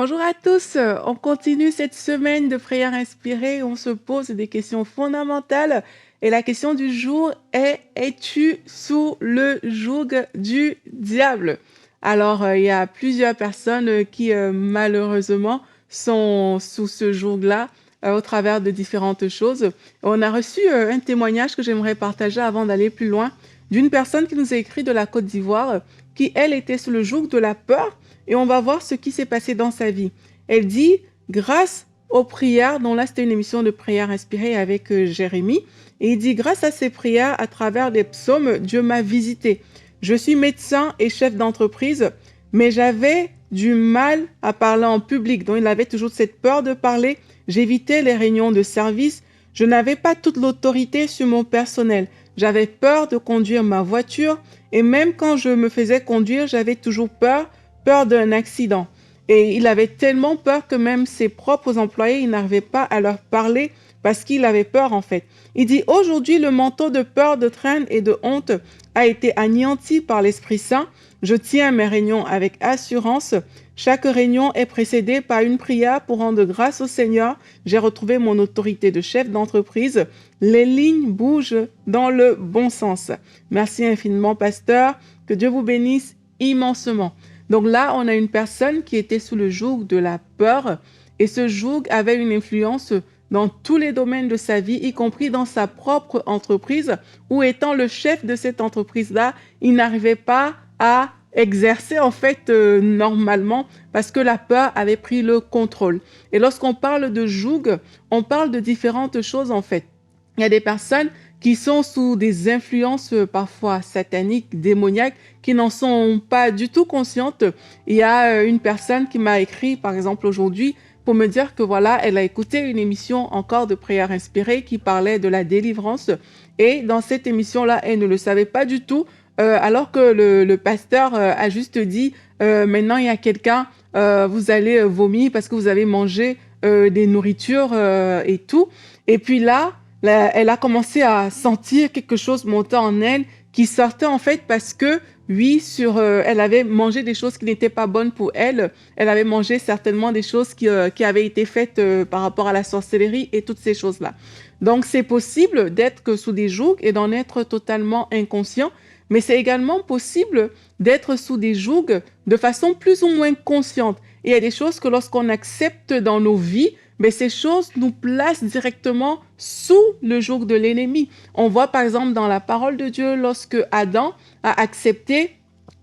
Bonjour à tous, on continue cette semaine de prières inspirées. On se pose des questions fondamentales et la question du jour est: es-tu sous le joug du diable? Alors, il y a plusieurs personnes qui malheureusement sont sous ce joug-là au travers de différentes choses. On a reçu un témoignage que j'aimerais partager avant d'aller plus loin d'une personne qui nous a écrit de la Côte d'Ivoire qui, elle, était sous le joug de la peur et on va voir ce qui s'est passé dans sa vie. Elle dit, grâce aux prières, dont là c'était une émission de prières inspirée avec Jérémie, et il dit, grâce à ces prières, à travers des psaumes, Dieu m'a visité. Je suis médecin et chef d'entreprise, mais j'avais du mal à parler en public, donc il avait toujours cette peur de parler. J'évitais les réunions de service, je n'avais pas toute l'autorité sur mon personnel. J'avais peur de conduire ma voiture, et même quand je me faisais conduire, j'avais toujours peur d'un accident. Et il avait tellement peur que même ses propres employés, il n'arrivait pas à leur parler parce qu'il avait peur en fait. Il dit, aujourd'hui, le manteau de peur, de crainte et de honte a été anéanti par l'Esprit Saint. Je tiens mes réunions avec assurance. Chaque réunion est précédée par une prière pour rendre grâce au Seigneur. J'ai retrouvé mon autorité de chef d'entreprise. Les lignes bougent dans le bon sens. Merci infiniment, pasteur. Que Dieu vous bénisse immensement. Donc là, on a une personne qui était sous le joug de la peur et ce joug avait une influence dans tous les domaines de sa vie, y compris dans sa propre entreprise, où étant le chef de cette entreprise-là, il n'arrivait pas à exercer en fait normalement parce que la peur avait pris le contrôle. Et lorsqu'on parle de joug, on parle de différentes choses en fait. Il y a des personnes qui sont sous des influences parfois sataniques, démoniaques, qui n'en sont pas du tout conscientes. Il y a une personne qui m'a écrit, par exemple, aujourd'hui, pour me dire que voilà, elle a écouté une émission encore de prière inspirée qui parlait de la délivrance. Et dans cette émission-là, elle ne le savait pas du tout, alors que le pasteur a juste dit, maintenant il y a quelqu'un, vous allez vomir parce que vous avez mangé des nourritures et tout. Et puis là, elle a commencé à sentir quelque chose monter en elle qui sortait en fait parce que, oui, elle avait mangé des choses qui n'étaient pas bonnes pour elle. Elle avait mangé certainement des choses qui avaient été faites par rapport à la sorcellerie et toutes ces choses-là. Donc, c'est possible d'être que sous des jougs et d'en être totalement inconscient, mais c'est également possible d'être sous des jougs de façon plus ou moins consciente. Et il y a des choses que lorsqu'on accepte dans nos vies, mais ces choses nous placent directement sous le joug de l'ennemi. On voit par exemple dans la parole de Dieu, lorsque Adam a accepté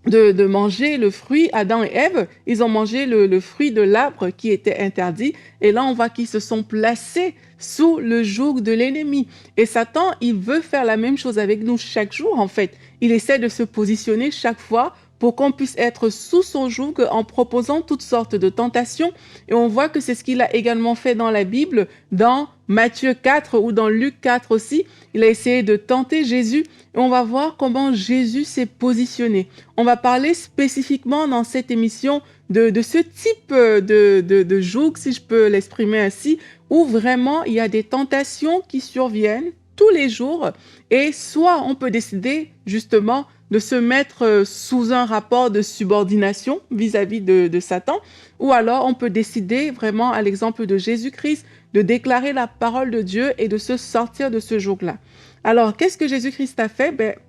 de manger le fruit, Adam et Ève, ils ont mangé le fruit de l'arbre qui était interdit. Et là, on voit qu'ils se sont placés sous le joug de l'ennemi. Et Satan, il veut faire la même chose avec nous chaque jour, en fait. Il essaie de se positionner chaque fois pour qu'on puisse être sous son joug en proposant toutes sortes de tentations. Et on voit que c'est ce qu'il a également fait dans la Bible, dans Matthieu 4 ou dans Luc 4 aussi. Il a essayé de tenter Jésus et on va voir comment Jésus s'est positionné. On va parler spécifiquement dans cette émission de ce type de joug, si je peux l'exprimer ainsi, où vraiment il y a des tentations qui surviennent tous les jours et soit on peut décider justement de se mettre sous un rapport de subordination vis-à-vis de Satan, ou alors on peut décider vraiment, à l'exemple de Jésus-Christ, de déclarer la parole de Dieu et de se sortir de ce joug-là. Alors, qu'est-ce que Jésus-Christ a fait?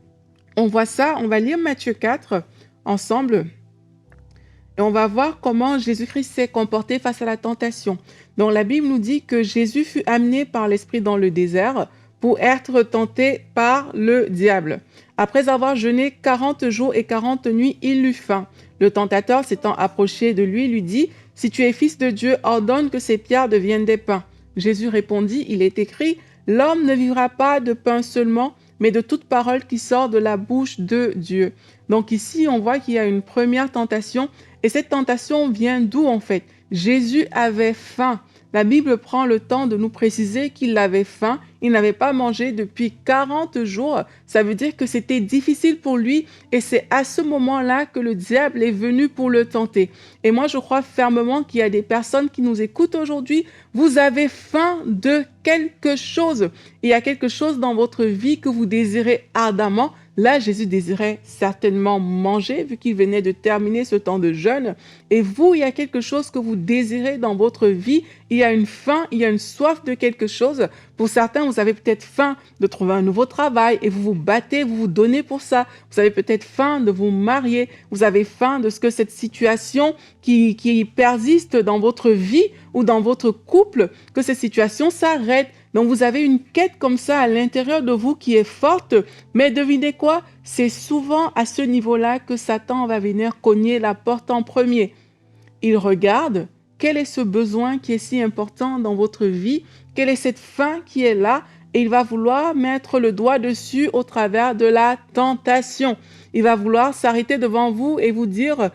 On voit ça, on va lire Matthieu 4 ensemble, et on va voir comment Jésus-Christ s'est comporté face à la tentation. Donc, la Bible nous dit que Jésus fut amené par l'Esprit dans le désert pour être tenté par le diable. Après avoir jeûné 40 jours et 40 nuits, il eut faim. Le tentateur s'étant approché de lui, lui dit, « Si tu es fils de Dieu, ordonne que ces pierres deviennent des pains. » Jésus répondit, « Il est écrit, l'homme ne vivra pas de pain seulement, mais de toute parole qui sort de la bouche de Dieu. » Donc ici, on voit qu'il y a une première tentation, et cette tentation vient d'où en fait? Jésus avait faim. La Bible prend le temps de nous préciser qu'il avait faim. Il n'avait pas mangé depuis 40 jours. Ça veut dire que c'était difficile pour lui et c'est à ce moment-là que le diable est venu pour le tenter. Et moi, je crois fermement qu'il y a des personnes qui nous écoutent aujourd'hui. Vous avez faim de quelque chose. Il y a quelque chose dans votre vie que vous désirez ardemment. Là, Jésus désirait certainement manger, vu qu'il venait de terminer ce temps de jeûne. Et vous, il y a quelque chose que vous désirez dans votre vie. Il y a une faim, il y a une soif de quelque chose. Pour certains, vous avez peut-être faim de trouver un nouveau travail et vous vous battez, vous vous donnez pour ça. Vous avez peut-être faim de vous marier. Vous avez faim de ce que cette situation qui persiste dans votre vie ou dans votre couple, que cette situation s'arrête. Donc, vous avez une quête comme ça à l'intérieur de vous qui est forte. Mais devinez quoi? C'est souvent à ce niveau-là que Satan va venir cogner la porte en premier. Il regarde quel est ce besoin qui est si important dans votre vie, quelle est cette faim qui est là, et il va vouloir mettre le doigt dessus au travers de la tentation. Il va vouloir s'arrêter devant vous et vous dire,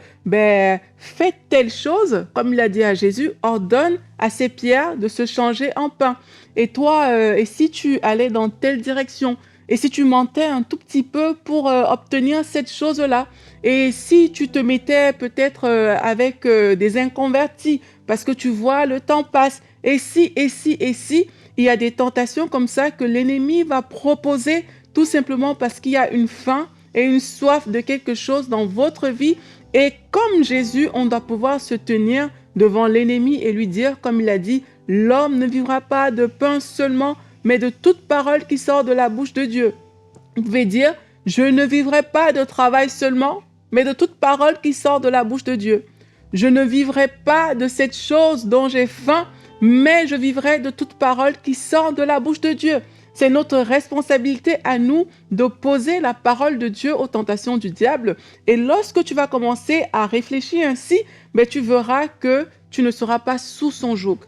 faites telle chose, comme il a dit à Jésus, ordonne à ces pierres de se changer en pain. Et toi, et si tu allais dans telle direction, et si tu mentais un tout petit peu pour obtenir cette chose-là, et si tu te mettais peut-être avec des inconvertis, parce que tu vois, le temps passe, et si, il y a des tentations comme ça que l'ennemi va proposer tout simplement parce qu'il y a une faim et une soif de quelque chose dans votre vie. Et comme Jésus, on doit pouvoir se tenir devant l'ennemi et lui dire, comme il a dit, l'homme ne vivra pas de pain seulement, mais de toute parole qui sort de la bouche de Dieu. Vous pouvez dire, je ne vivrai pas de travail seulement, mais de toute parole qui sort de la bouche de Dieu. Je ne vivrai pas de cette chose dont j'ai faim, mais je vivrai de toute parole qui sort de la bouche de Dieu. C'est notre responsabilité à nous d'opposer la parole de Dieu aux tentations du diable. Et lorsque tu vas commencer à réfléchir ainsi, tu verras que tu ne seras pas sous son joug,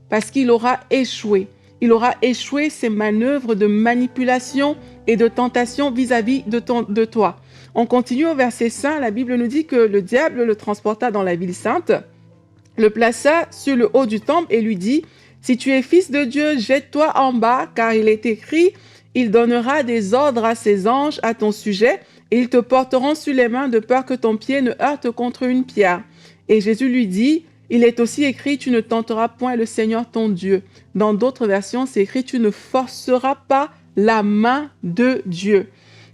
parce qu'il aura échoué. Il aura échoué ses manœuvres de manipulation et de tentation vis-à-vis de toi. On continue au verset 5, la Bible nous dit que le diable le transporta dans la ville sainte, le plaça sur le haut du temple et lui dit, « Si tu es fils de Dieu, jette-toi en bas, car il est écrit, il donnera des ordres à ses anges à ton sujet, et ils te porteront sur les mains de peur que ton pied ne heurte contre une pierre. » Et Jésus lui dit, « Il est aussi écrit, tu ne tenteras point le Seigneur ton Dieu. » Dans d'autres versions, c'est écrit, « Tu ne forceras pas la main de Dieu. »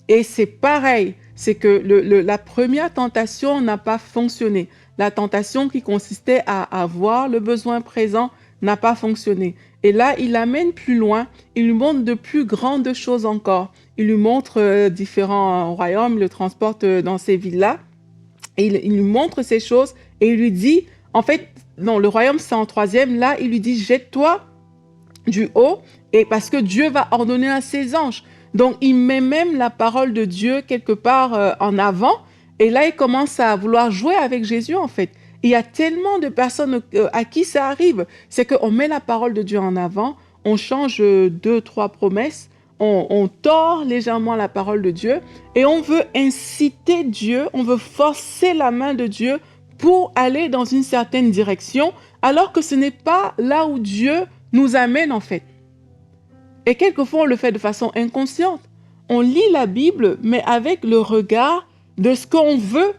Et c'est pareil, c'est que la première tentation n'a pas fonctionné. La tentation qui consistait à avoir le besoin présent n'a pas fonctionné. Et là, il l'amène plus loin, il lui montre de plus grandes choses encore. Il lui montre différents royaumes, il le transporte dans ces villes-là, et il lui montre ces choses, et il lui dit, en fait, non, le royaume c'est en troisième, là, il lui dit, jette-toi du haut, et parce que Dieu va ordonner à ses anges. Donc, il met même la parole de Dieu quelque part en avant, et là, il commence à vouloir jouer avec Jésus, en fait. Il y a tellement de personnes à qui ça arrive. C'est qu'on met la parole de Dieu en avant, on change 2, 3 promesses, on tord légèrement la parole de Dieu, et on veut inciter Dieu, on veut forcer la main de Dieu pour aller dans une certaine direction, alors que ce n'est pas là où Dieu nous amène, en fait. Et quelquefois, on le fait de façon inconsciente. On lit la Bible, mais avec le regard de ce qu'on veut,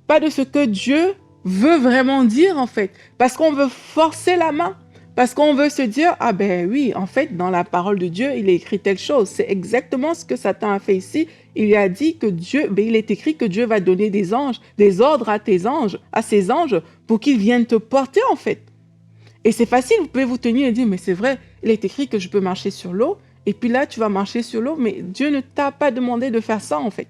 pas de ce que Dieu veut vraiment dire, en fait. Parce qu'on veut forcer la main. Parce qu'on veut se dire, ah ben oui, en fait, dans la parole de Dieu, il est écrit telle chose. C'est exactement ce que Satan a fait ici. Il a dit que Dieu, il est écrit que Dieu va donner des anges, des ordres à ses anges, pour qu'ils viennent te porter, en fait. Et c'est facile, vous pouvez vous tenir et dire, mais c'est vrai, il est écrit que je peux marcher sur l'eau, et puis là, tu vas marcher sur l'eau, mais Dieu ne t'a pas demandé de faire ça, en fait.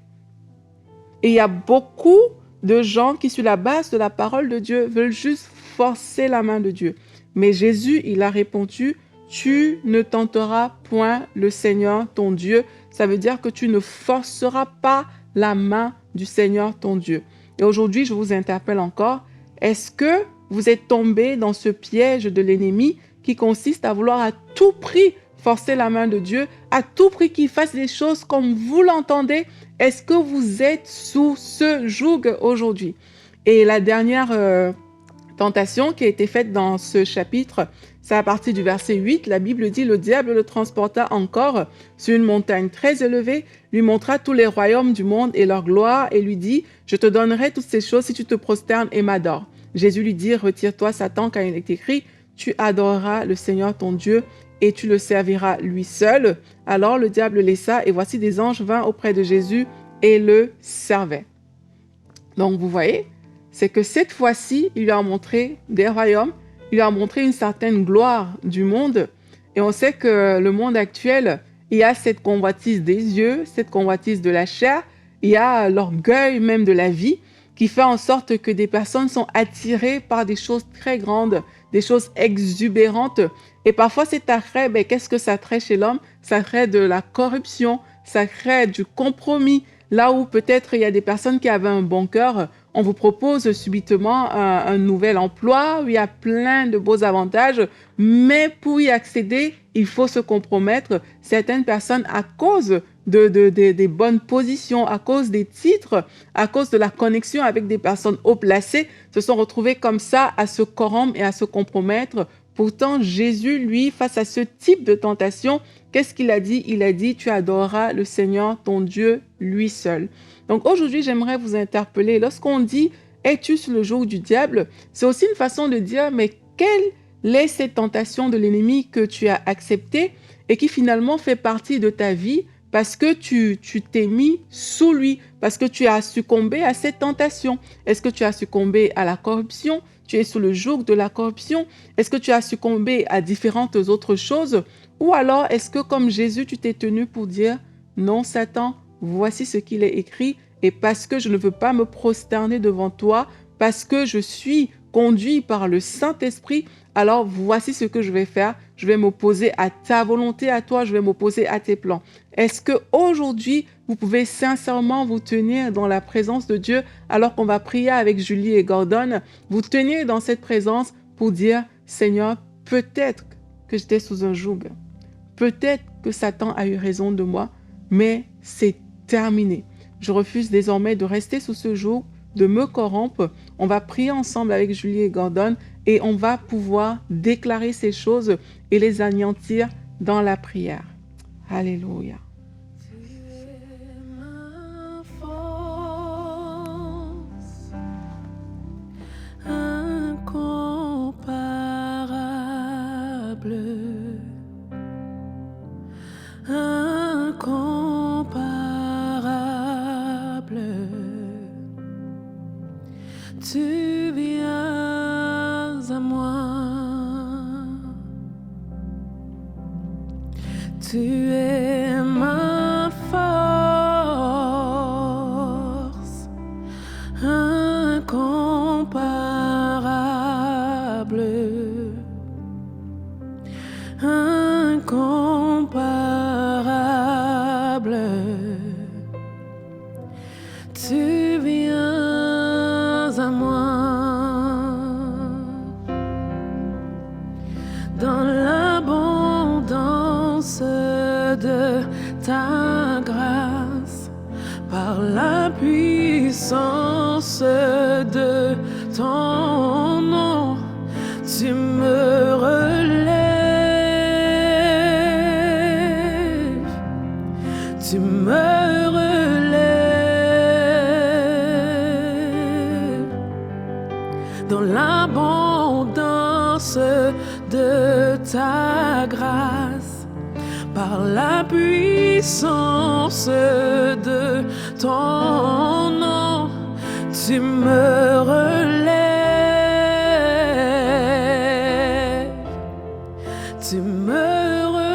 Et il y a beaucoup de gens qui, sur la base de la parole de Dieu, veulent juste forcer la main de Dieu. Mais Jésus, il a répondu, « Tu ne tenteras point le Seigneur ton Dieu. » Ça veut dire que tu ne forceras pas la main du Seigneur ton Dieu. Et aujourd'hui, je vous interpelle encore, est-ce que vous êtes tombé dans ce piège de l'ennemi qui consiste à vouloir à tout prix forcer la main de Dieu, à tout prix qu'il fasse les choses comme vous l'entendez? Est-ce que vous êtes sous ce joug aujourd'hui? Et la dernière tentation qui a été faite dans ce chapitre, c'est à partir du verset 8, la Bible dit, « Le diable le transporta encore sur une montagne très élevée, lui montra tous les royaumes du monde et leur gloire, et lui dit, « Je te donnerai toutes ces choses si tu te prosternes et m'adores. » Jésus lui dit, « Retire-toi, Satan, car il est écrit, tu adoreras le Seigneur ton Dieu, et tu le serviras lui seul. » Alors le diable laissa, et voici des anges vinrent auprès de Jésus et le servait. Donc vous voyez, c'est que cette fois-ci, il lui a montré des royaumes, il lui a montré une certaine gloire du monde. Et on sait que le monde actuel, il y a cette convoitise des yeux, cette convoitise de la chair, il y a l'orgueil même de la vie qui fait en sorte que des personnes sont attirées par des choses très grandes, des choses exubérantes. Et parfois, cet attrait, qu'est-ce que ça crée chez l'homme? Ça crée de la corruption, ça crée du compromis. Là où peut-être il y a des personnes qui avaient un bon cœur, on vous propose subitement un nouvel emploi où il y a plein de beaux avantages, mais pour y accéder, il faut se compromettre. Certaines personnes, à cause des bonnes positions, à cause des titres, à cause de la connexion avec des personnes haut placées, se sont retrouvées comme ça à se corrompre et à se compromettre. Pourtant, Jésus, lui, face à ce type de tentation, qu'est-ce qu'il a dit? Il a dit, tu adoreras le Seigneur, ton Dieu, lui seul. Donc aujourd'hui, j'aimerais vous interpeller. Lorsqu'on dit, es-tu sous le joug du diable? C'est aussi une façon de dire, mais quelle est cette tentation de l'ennemi que tu as acceptée et qui finalement fait partie de ta vie parce que tu t'es mis sous lui, parce que tu as succombé à cette tentation. Est-ce que tu as succombé à la corruption? Tu es sous le joug de la corruption? Est-ce que tu as succombé à différentes autres choses? Ou alors, est-ce que comme Jésus, tu t'es tenu pour dire, non, Satan, voici ce qu'il est écrit, et parce que je ne veux pas me prosterner devant toi, parce que je suis conduit par le Saint-Esprit, alors voici ce que je vais faire. Je vais m'opposer à ta volonté, à toi, je vais m'opposer à tes plans. Est-ce qu'aujourd'hui, vous pouvez sincèrement vous tenir dans la présence de Dieu alors qu'on va prier avec Julie et Gordon, vous tenir dans cette présence pour dire, Seigneur, peut-être que j'étais sous un joug, peut-être que Satan a eu raison de moi, mais c'est terminé. Je refuse désormais de rester sous ce joug, de me corrompre. On va prier ensemble avec Julie et Gordon et on va pouvoir déclarer ces choses et les anéantir dans la prière. Alléluia. Tu viens à moi, tu es ma force, incomparable, incomparable. Tu viens à moi dans l'abondance de ta grâce, par la puissance de ton nom, tu me relèves, tu me relèves dans l'abondance de ta grâce, par la puissance de ton nom, tu me relèves, tu me relèves,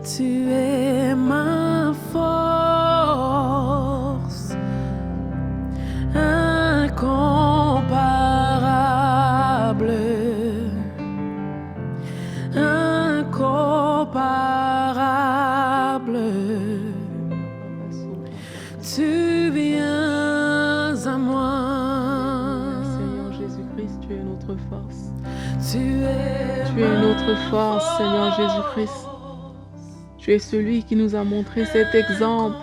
tu es ma force, incomparable, incomparable. Tu viens à moi. Seigneur Jésus-Christ, tu es notre force. Tu es notre force, Seigneur Jésus-Christ. Tu es celui qui nous a montré cet exemple.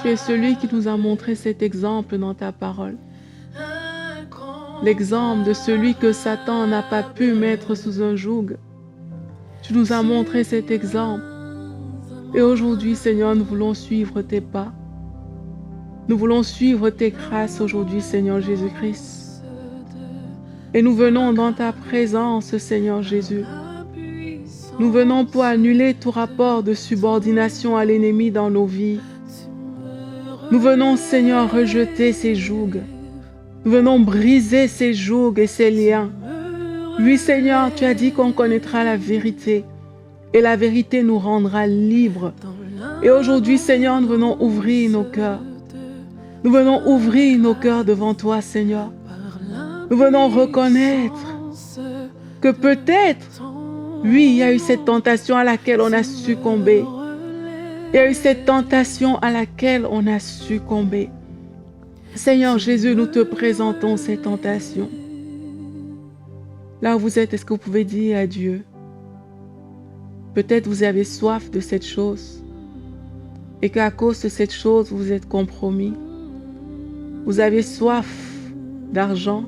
Tu es celui qui nous a montré cet exemple dans ta parole. L'exemple de celui que Satan n'a pas pu mettre sous un joug. Tu nous as montré cet exemple. Et aujourd'hui, Seigneur, nous voulons suivre tes pas. Nous voulons suivre tes grâces aujourd'hui, Seigneur Jésus-Christ. Et nous venons dans ta présence, Seigneur Jésus. Nous venons pour annuler tout rapport de subordination à l'ennemi dans nos vies. Nous venons, Seigneur, rejeter ces jougs. Nous venons briser ces jougs et ces liens. Oui, Seigneur, tu as dit qu'on connaîtra la vérité et la vérité nous rendra libres. Et aujourd'hui, Seigneur, nous venons ouvrir nos cœurs. Nous venons ouvrir nos cœurs devant toi, Seigneur. Nous venons reconnaître que peut-être, oui, il y a eu cette tentation à laquelle on a succombé. Il y a eu cette tentation à laquelle on a succombé. Seigneur Jésus, nous te présentons ces tentations. Là où vous êtes, est-ce que vous pouvez dire à Dieu? Peut-être vous avez soif de cette chose et qu'à cause de cette chose, vous êtes compromis. Vous avez soif d'argent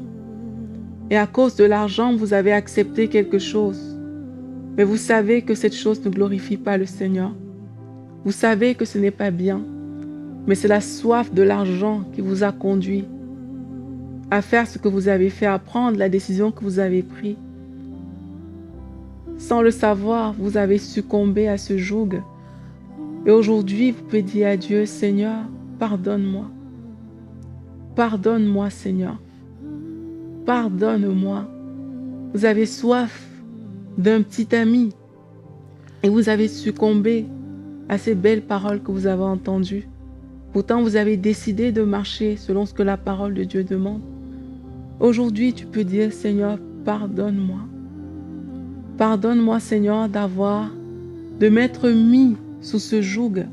et à cause de l'argent, vous avez accepté quelque chose. Mais vous savez que cette chose ne glorifie pas le Seigneur. Vous savez que ce n'est pas bien, mais c'est la soif de l'argent qui vous a conduit à faire ce que vous avez fait, à prendre la décision que vous avez prise. Sans le savoir, vous avez succombé à ce joug. Et aujourd'hui, vous pouvez dire à Dieu, Seigneur, pardonne-moi. Pardonne-moi, Seigneur. Pardonne-moi. Vous avez soif d'un petit ami et vous avez succombé à ces belles paroles que vous avez entendues. Pourtant, vous avez décidé de marcher selon ce que la parole de Dieu demande. Aujourd'hui, tu peux dire, Seigneur, pardonne-moi. Pardonne-moi, Seigneur, de m'être mis sous ce joug.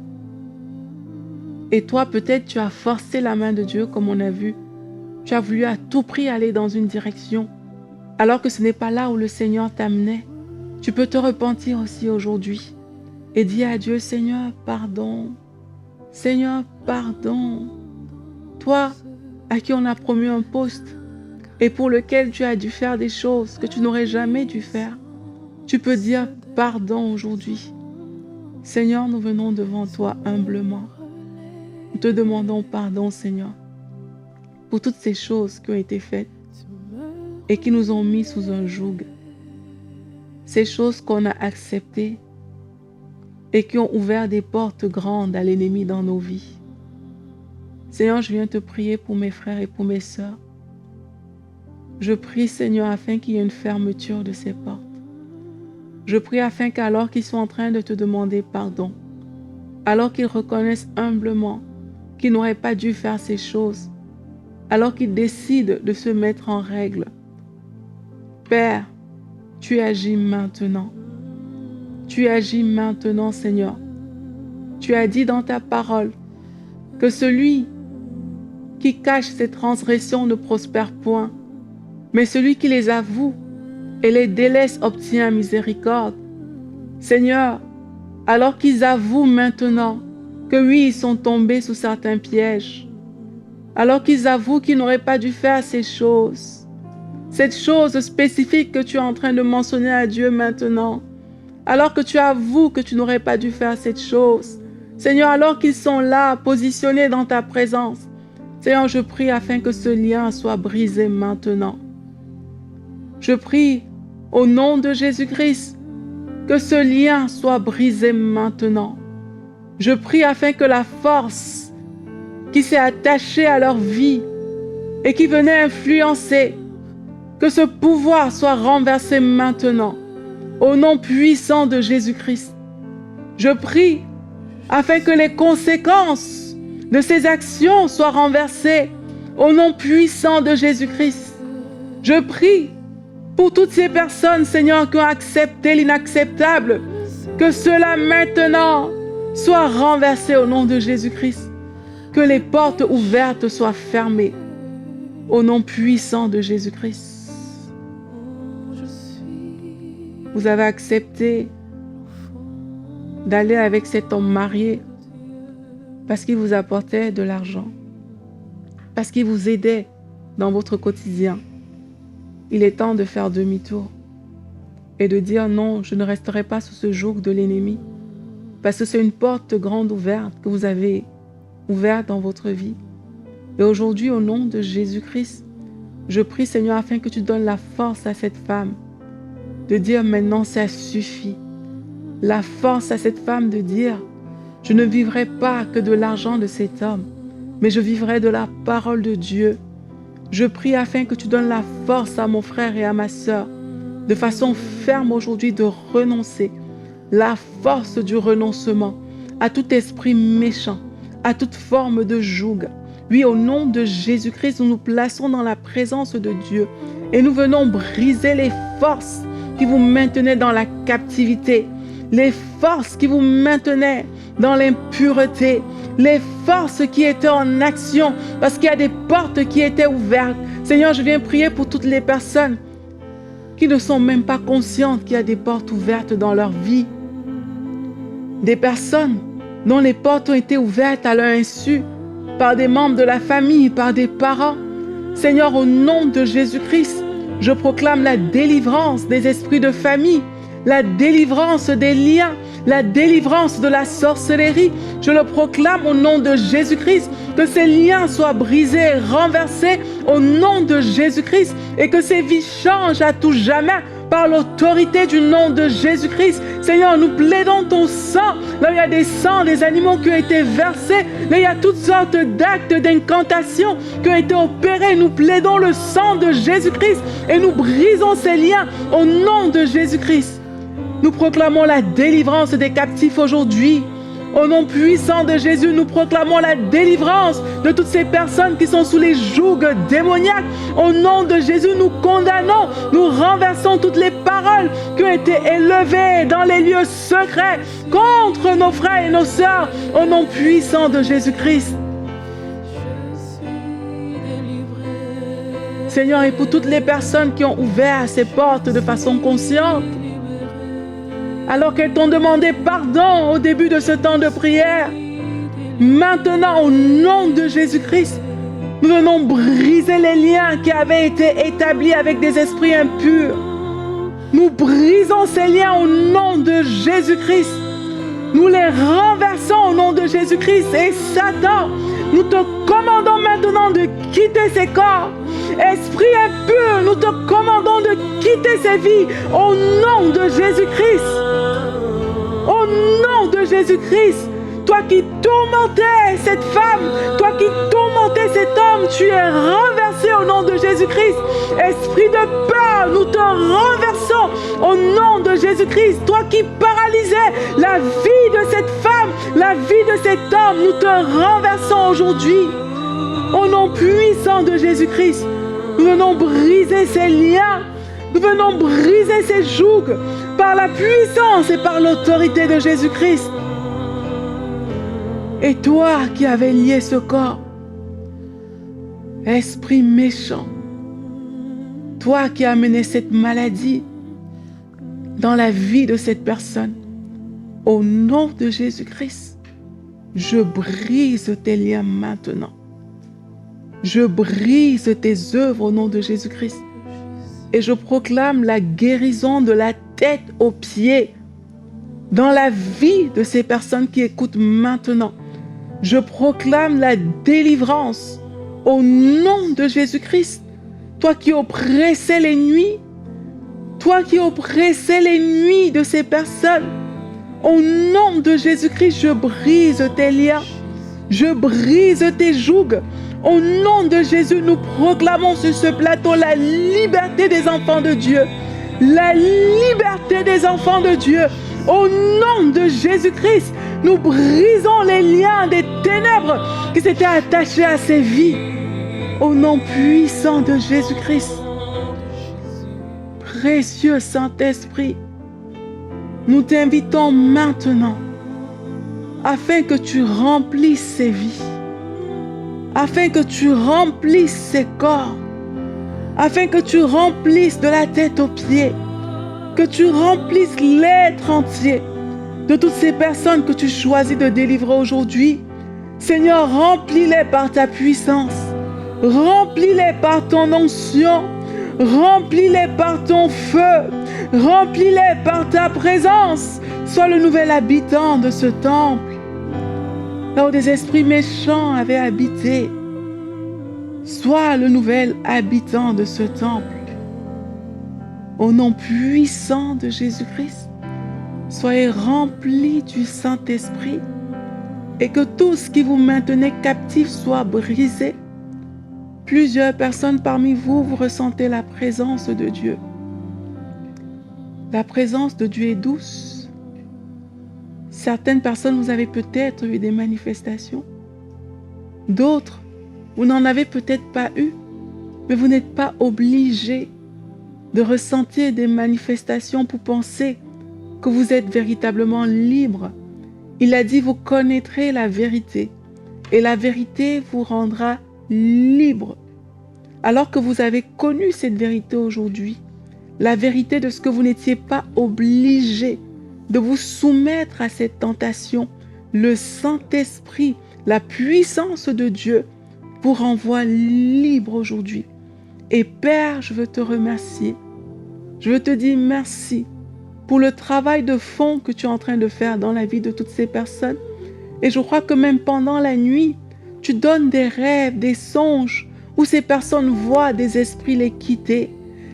Et toi, peut-être, tu as forcé la main de Dieu, comme on a vu. Tu as voulu à tout prix aller dans une direction, alors que ce n'est pas là où le Seigneur t'amenait. Tu peux te repentir aussi aujourd'hui et dire à Dieu, Seigneur, pardon. Seigneur, pardon. Toi, à qui on a promu un poste et pour lequel tu as dû faire des choses que tu n'aurais jamais dû faire, tu peux dire pardon aujourd'hui. Seigneur, nous venons devant toi humblement. Nous te demandons pardon, Seigneur, pour toutes ces choses qui ont été faites et qui nous ont mis sous un joug. Ces choses qu'on a acceptées et qui ont ouvert des portes grandes à l'ennemi dans nos vies. Seigneur, je viens te prier pour mes frères et pour mes sœurs. Je prie, Seigneur, afin qu'il y ait une fermeture de ces portes. Je prie afin qu'alors qu'ils sont en train de te demander pardon, alors qu'ils reconnaissent humblement qu'ils n'auraient pas dû faire ces choses, alors qu'ils décident de se mettre en règle. Père, tu agis maintenant. Tu agis maintenant, Seigneur. Tu as dit dans ta parole que celui qui cache ses transgressions ne prospère point, mais celui qui les avoue et les délaisse obtient miséricorde. Seigneur, alors qu'ils avouent maintenant que oui, ils sont tombés sous certains pièges, alors qu'ils avouent qu'ils n'auraient pas dû faire ces choses, cette chose spécifique que tu es en train de mentionner à Dieu maintenant, alors que tu avoues que tu n'aurais pas dû faire cette chose, Seigneur, alors qu'ils sont là, positionnés dans ta présence, Seigneur, je prie afin que ce lien soit brisé maintenant. Je prie au nom de Jésus-Christ que ce lien soit brisé maintenant. Je prie afin que la force qui s'est attachée à leur vie et qui venait influencer, que ce pouvoir soit renversé maintenant. Au nom puissant de Jésus-Christ, je prie afin que les conséquences de ces actions soient renversées. Au nom puissant de Jésus-Christ, je prie pour toutes ces personnes, Seigneur, qui ont accepté l'inacceptable, que cela maintenant soit renversé au nom de Jésus-Christ. Que les portes ouvertes soient fermées au nom puissant de Jésus-Christ. Vous avez accepté d'aller avec cet homme marié parce qu'il vous apportait de l'argent, parce qu'il vous aidait dans votre quotidien. Il est temps de faire demi-tour et de dire non, je ne resterai pas sous ce joug de l'ennemi, parce que c'est une porte grande ouverte que vous avez ouverte dans votre vie. Et aujourd'hui, au nom de Jésus-Christ, je prie, Seigneur, afin que tu donnes la force à cette femme de dire maintenant, ça suffit. la force à cette femme de dire, je ne vivrai pas que de l'argent de cet homme, mais je vivrai de la parole de Dieu. Je prie afin que tu donnes la force à mon frère et à ma sœur, de façon ferme aujourd'hui de renoncer, la force du renoncement à tout esprit méchant, à toute forme de joug. Oui, au nom de Jésus-Christ, nous nous plaçons dans la présence de Dieu et nous venons briser les forces qui vous maintenaient dans la captivité, les forces qui vous maintenaient dans l'impureté, les forces qui étaient en action parce qu'il y a des portes qui étaient ouvertes. Seigneur, je viens prier pour toutes les personnes qui ne sont même pas conscientes qu'il y a des portes ouvertes dans leur vie. Des personnes dont les portes ont été ouvertes à leur insu par des membres de la famille, par des parents. Seigneur, au nom de Jésus-Christ, je proclame la délivrance des esprits de famille, la délivrance des liens, la délivrance de la sorcellerie. Je le proclame au nom de Jésus-Christ, que ces liens soient brisés, renversés au nom de Jésus-Christ et que ces vies changent à tout jamais par l'autorité du nom de Jésus-Christ. Seigneur, nous plaidons ton sang. Là, il y a des sangs des animaux qui ont été versés. Là, il y a toutes sortes d'actes d'incantation qui ont été opérés. Nous plaidons le sang de Jésus-Christ et nous brisons ces liens au nom de Jésus-Christ. Nous proclamons la délivrance des captifs aujourd'hui. Au nom puissant de Jésus, nous proclamons la délivrance de toutes ces personnes qui sont sous les jougs démoniaques. Au nom de Jésus, nous condamnons, nous renversons toutes les paroles qui ont été élevées dans les lieux secrets contre nos frères et nos sœurs. Au nom puissant de Jésus-Christ. Seigneur, et pour toutes les personnes qui ont ouvert ces portes de façon consciente, alors qu'elles t'ont demandé pardon au début de ce temps de prière, maintenant, au nom de Jésus-Christ, nous venons briser les liens qui avaient été établis avec des esprits impurs. Nous brisons ces liens au nom de Jésus-Christ. Nous les renversons au nom de Jésus-Christ. Et Satan, nous te commandons maintenant de quitter ces corps. Esprit impur, nous te commandons de quitter ces vies au nom de Jésus-Christ. Au nom de Jésus-Christ. Toi qui tourmentais cette femme, toi qui tourmentais cet homme, tu es renversé au nom de Jésus-Christ. Esprit de peur, nous te renversons au nom de Jésus-Christ. Toi qui paralysais la vie de cette femme, la vie de cet homme, nous te renversons aujourd'hui. Au nom puissant de Jésus-Christ, nous venons briser ces liens. Nous venons briser ces jougs par la puissance et par l'autorité de Jésus-Christ. Et toi qui avais lié ce corps, esprit méchant, toi qui as mené cette maladie dans la vie de cette personne, au nom de Jésus-Christ, je brise tes liens maintenant. Je brise tes œuvres au nom de Jésus-Christ. Et je proclame la guérison de la tête aux pieds dans la vie de ces personnes qui écoutent maintenant. Je proclame la délivrance au nom de Jésus-Christ. Toi qui oppressais les nuits, toi qui oppressais les nuits de ces personnes, au nom de Jésus-Christ, je brise tes liens, je brise tes jougs. Au nom de Jésus, nous proclamons sur ce plateau la liberté des enfants de Dieu. La liberté des enfants de Dieu. Au nom de Jésus-Christ, nous brisons les liens des ténèbres qui s'étaient attachés à ces vies. Au nom puissant de Jésus-Christ. Précieux Saint-Esprit, nous t'invitons maintenant afin que tu remplisses ces vies, afin que tu remplisses ces corps, afin que tu remplisses de la tête aux pieds, que tu remplisses l'être entier de toutes ces personnes que tu choisis de délivrer aujourd'hui. Seigneur, remplis-les par ta puissance, remplis-les par ton onction, remplis-les par ton feu, remplis-les par ta présence. Sois le nouvel habitant de ce temple, là où des esprits méchants avaient habité. Sois le nouvel habitant de ce temple. Au nom puissant de Jésus-Christ, soyez remplis du Saint-Esprit et que tout ce qui vous maintenait captif soit brisé. Plusieurs personnes parmi vous, vous ressentez la présence de Dieu. La présence de Dieu est douce. Certaines personnes, vous avez peut-être eu des manifestations. D'autres, vous n'en avez peut-être pas eu, mais vous n'êtes pas obligé de ressentir des manifestations pour penser que vous êtes véritablement libre. Il a dit, vous connaîtrez la vérité et la vérité vous rendra libre. Alors que vous avez connu cette vérité aujourd'hui, la vérité de ce que vous n'étiez pas obligé de vous soumettre à cette tentation, le Saint-Esprit, la puissance de Dieu vous renvoie libre aujourd'hui. Et Père, je veux te remercier. Je veux te dire merci pour le travail de fond que tu es en train de faire dans la vie de toutes ces personnes. Et je crois que même pendant la nuit, tu donnes des rêves, des songes, où ces personnes voient des esprits les quitter.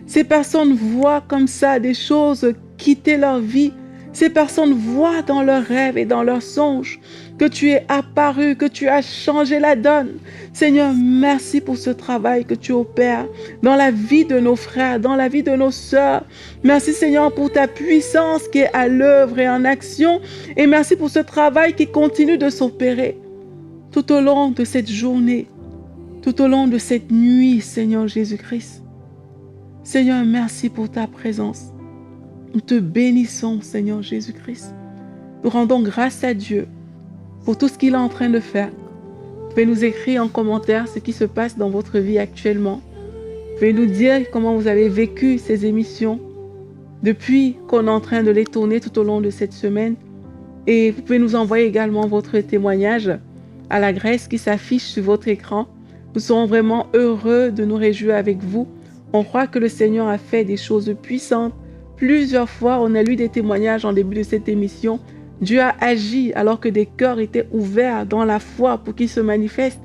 Ces personnes voient comme ça des choses quitter leur vie. Ces personnes voient dans leurs rêves et dans leurs songes que tu es apparu, que tu as changé la donne. Seigneur, merci pour ce travail que tu opères dans la vie de nos frères, dans la vie de nos sœurs. Merci Seigneur pour ta puissance qui est à l'œuvre et en action. Et merci pour ce travail qui continue de s'opérer tout au long de cette journée, tout au long de cette nuit, Seigneur Jésus-Christ. Seigneur, merci pour ta présence. Nous te bénissons, Seigneur Jésus-Christ. Nous rendons grâce à Dieu pour tout ce qu'il est en train de faire. Vous pouvez nous écrire en commentaire ce qui se passe dans votre vie actuellement. Vous pouvez nous dire comment vous avez vécu ces émissions depuis qu'on est en train de les tourner tout au long de cette semaine. Et vous pouvez nous envoyer également votre témoignage à l'adresse qui s'affiche sur votre écran. Nous serons vraiment heureux de nous réjouir avec vous. On croit que le Seigneur a fait des choses puissantes. Plusieurs fois, on a lu des témoignages en début de cette émission. Dieu a agi alors que des cœurs étaient ouverts dans la foi pour qu'il se manifeste.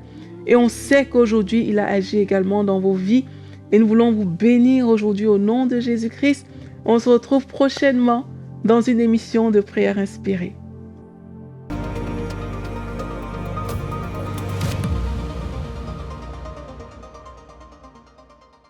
Et on sait qu'aujourd'hui, il a agi également dans vos vies. Et nous voulons vous bénir aujourd'hui au nom de Jésus-Christ. On se retrouve prochainement dans une émission de prière inspirée.